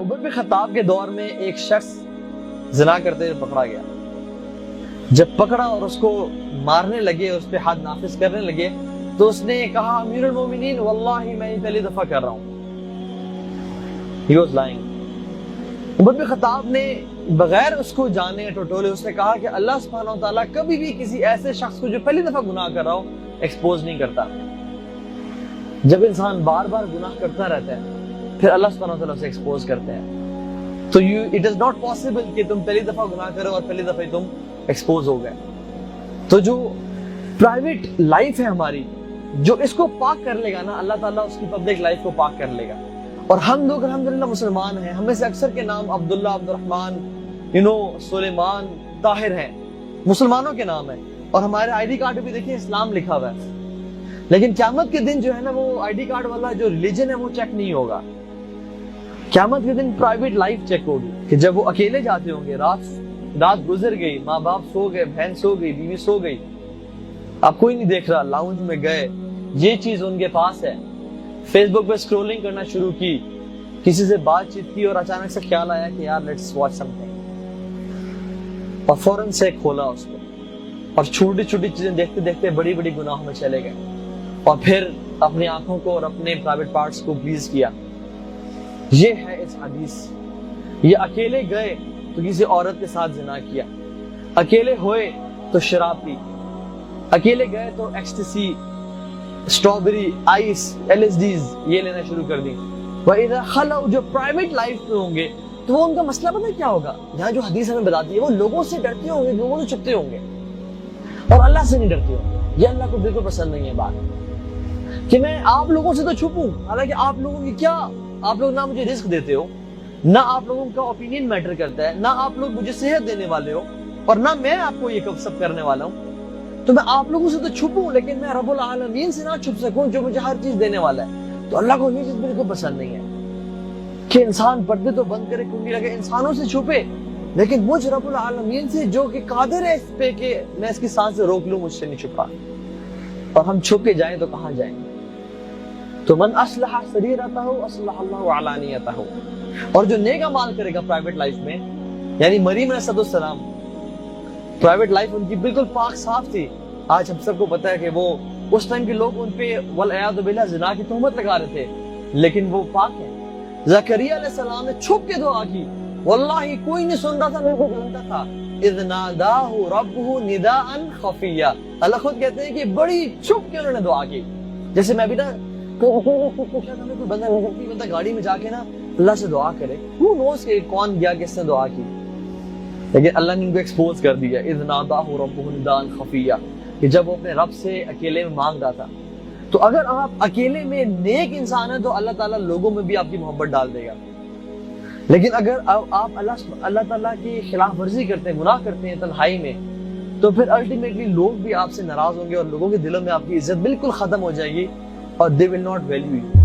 عمر بن خطاب کے دور میں ایک شخص زنا کرتے ہوئے پکڑا گیا. جب پکڑا اور اس کو مارنے لگے، اس پہ حد نافذ کرنے لگے، تو اس نے کہا امیر المومنین واللہ میں یہ پہلی دفعہ کر رہا ہوں. He was lying. عمر بن خطاب نے بغیر اس کو جانے ٹٹولے اس نے کہا کہ اللہ سبحانہ و تعالیٰ کبھی بھی کسی ایسے شخص کو جو پہلی دفعہ گناہ کر رہا ہو ایکسپوز نہیں کرتا. جب انسان بار بار گناہ کرتا رہتا ہے پھر اللہ سبحانہ و تعالیٰ اسے ایکسپوز کرتے ہیں. تو اٹ از ناٹ پاسبل کہ تم پہلی دفعہ گناہ کرو اور پہلی دفعہ تم ایکسپوز ہو گئے. تو جو پرائیویٹ لائف ہے ہماری، جو اس کو پاک کر لے گا نا، اللہ تعالیٰ اس کی پبلک لائف کو پاک کر لے گا. اور ہم لوگ الحمدللہ مسلمان ہیں، ہمیں سے اکثر کے نام عبداللہ، عبد الرحمن، سلیمان، طاہر ہیں، مسلمانوں کے نام ہیں. اور ہمارے آئی ڈی کارڈ بھی دیکھیں اسلام لکھا ہوا ہے. لیکن قیامت کے دن جو ہے نا، وہ آئی ڈی کارڈ والا جو ریلیجن ہے وہ چیک نہیں ہوگا. قیامت کے دن پرائیویٹ لائف چیک ہوگی کہ جب وہ اکیلے جاتے ہوں گے، رات گزر گئی، ماں باپ سو گئے، بہن سو گئی، بیوی سو گئی، اب کوئی نہیں دیکھ رہا، لاؤنج میں گئے، یہ چیز ان کے پاس ہے، فیس بک پہ سکرولنگ کرنا شروع کی، کسی سے بات چیت کی اور اچانک سے خیال آیا کہ یار لیٹس واچ سم تھنگ، اور فوراً سے کھولا اس کو اور چھوٹی چھوٹی چیزیں دیکھتے دیکھتے بڑی بڑی گناہوں میں چلے گئے. اور پھر اپنی آنکھوں کو اور اپنے پرائیویٹ پارٹس کو پلیز کیا. یہ ہے اس حدیث. یہ اکیلے گئے تو کسی عورت کے ساتھ زنا کیا، اکیلے ہوئے تو شراب پی، اکیلے گئے تو ایکسٹسی، اسٹرابری، آئس، LSDs یہ لینا شروع کر دی. وَإِذَا خَلَوْا جو پرائیویٹ لائف میں ہوں گے تو وہ ان کا مسئلہ پتہ کیا ہوگا؟ یہاں جو حدیث ہمیں بتاتی ہے وہ لوگوں سے ڈرتے ہوں گے، لوگوں سے چھپتے ہوں گے اور اللہ سے نہیں ڈرتے ہوں گے. یہ اللہ کو بالکل پسند نہیں ہے بات کہ میں آپ لوگوں سے تو چھپوں. حالانکہ آپ لوگوں کی کیا، آپ لوگ نہ مجھے رزق دیتے ہو، نہ آپ لوگوں کا اوپینین میٹر کرتا ہے، نہ آپ لوگ مجھے صحت دینے والے ہو، اور نہ میں آپ کو یہ سب کرنے والا ہوں. تو میں آپ لوگوں سے تو چھپوں لیکن میں رب العالمین سے نہ چھپ سکوں جو مجھے ہر چیز دینے والا ہے. تو اللہ کو یہ چیز بالکل پسند نہیں ہے کہ انسان پردے تو بند کرے، کنڈی لگے، انسانوں سے چھپے، لیکن مجھ رب العالمین سے جو کہ قادر ہے اس پہ کہ میں اس کی سانس سے روک لوں، مجھ سے نہیں چھپا. اور ہم چھپ کے جائیں تو کہاں جائیں؟ تو من اصلح سریرتہ اصلح اللہ علانیتہ. اور جو نیک اعمال کرے گا پرائیویٹ لائف میں، یعنی مریم علیہ السلام پرائیویٹ لائف ان کی بالکل پاک صاف تھی. آج ہم سب کو پتا ہے کہ وہ اس ٹائم کے لوگ ان پہ والعیاذ باللہ زنا کی تہمت لگا رہے تھے، لیکن وہ پاک ہیں. زکریا علیہ السلام نے چھپ کے دعا کی، واللہ کوئی نہیں سن رہا تھا، میرے کو جانتا تھا. اذ ناداہ ربہ نداء خفیا. اللہ خود کہتے ہیں کہ بڑی چھپ کے انہوں نے دعا کی. جیسے میں بھی نا کوئی بندہ گاڑی میں جا کے نا اللہ سے دعا کرے، who knows کہ کون گیا کس نے دعا کی، لیکن اللہ نے ان کو ایکسپوز کر دیا. اذ ناداہ ربہ نداء خفیا، کہ جب وہ اپنے رب سے اکیلے میں مانگ رہا تھا. تو اگر آپ اکیلے میں نیک انسان ہیں تو اللہ تعالیٰ لوگوں میں بھی آپ کی محبت ڈال دے گا. لیکن اگر آپ اللہ تعالیٰ کی خلاف ورزی کرتے ہیں، گناہ کرتے ہیں تنہائی میں، تو پھر الٹیمیٹلی لوگ بھی آپ سے ناراض ہوں گے اور لوگوں کے دلوں میں آپ کی عزت بالکل ختم ہو جائے گی اور they will not value you.